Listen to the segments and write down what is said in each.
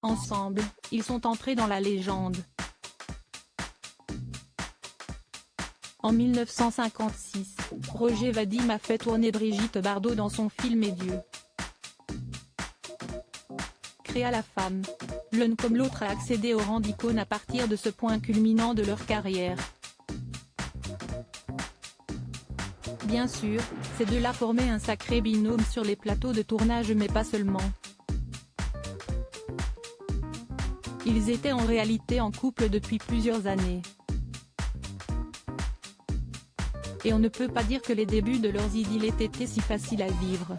Ensemble, ils sont entrés dans la légende. En 1956, Roger Vadim a fait tourner Brigitte Bardot dans son film Et Dieu créa la femme. L'un comme l'autre a accédé au rang d'icône à partir de ce point culminant de leur carrière. Bien sûr, ces deux-là formaient un sacré binôme sur les plateaux de tournage, mais pas seulement. Ils étaient en réalité en couple depuis plusieurs années. Et on ne peut pas dire que les débuts de leurs idylles aient été si faciles à vivre.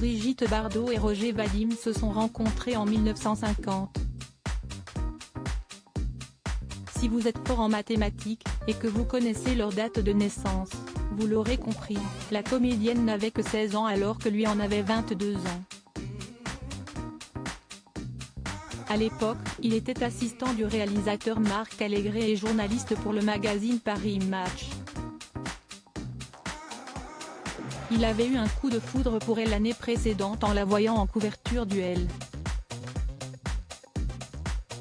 Brigitte Bardot et Roger Vadim se sont rencontrés en 1950. Si vous êtes fort en mathématiques, et que vous connaissez leur date de naissance, vous l'aurez compris, la comédienne n'avait que 16 ans alors que lui en avait 22 ans. À l'époque, il était assistant du réalisateur Marc Allégret et journaliste pour le magazine Paris Match. Il avait eu un coup de foudre pour elle l'année précédente en la voyant en couverture du Elle.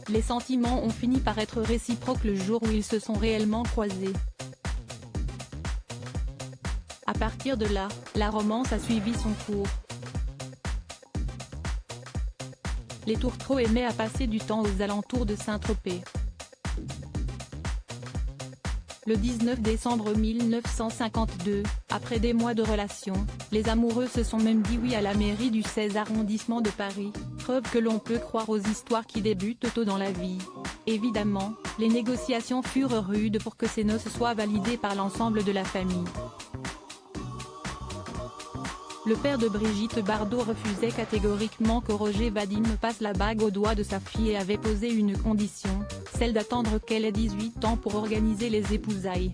Les sentiments ont fini par être réciproques le jour où ils se sont réellement croisés. À partir de là, la romance a suivi son cours. Les tourtereaux aimaient à passer du temps aux alentours de Saint-Tropez. Le 19 décembre 1952, après des mois de relation, les amoureux se sont même dit oui à la mairie du 16 arrondissement de Paris, preuve que l'on peut croire aux histoires qui débutent tôt dans la vie. Évidemment, les négociations furent rudes pour que ces noces soient validées par l'ensemble de la famille. Le père de Brigitte Bardot refusait catégoriquement que Roger Vadim passe la bague au doigt de sa fille et avait posé une condition, celle d'attendre qu'elle ait 18 ans pour organiser les épousailles.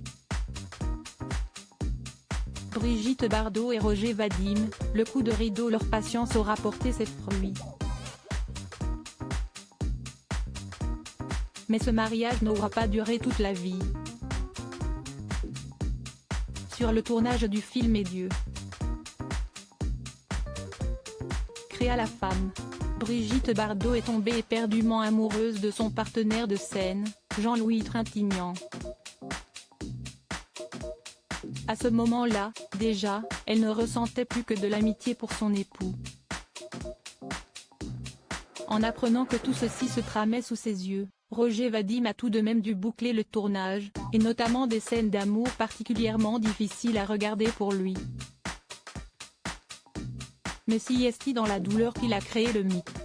Brigitte Bardot et Roger Vadim, le coup de rideau, leur patience aura porté ses fruits. Mais ce mariage n'aura pas duré toute la vie. Sur le tournage du film Et Dieu créa la femme, Brigitte Bardot est tombée éperdument amoureuse de son partenaire de scène, Jean-Louis Trintignant. À ce moment-là, déjà, elle ne ressentait plus que de l'amitié pour son époux. En apprenant que tout ceci se tramait sous ses yeux, Roger Vadim a tout de même dû boucler le tournage, et notamment des scènes d'amour particulièrement difficiles à regarder pour lui. Mais si est-il dans la douleur qu'il a créé le mythe.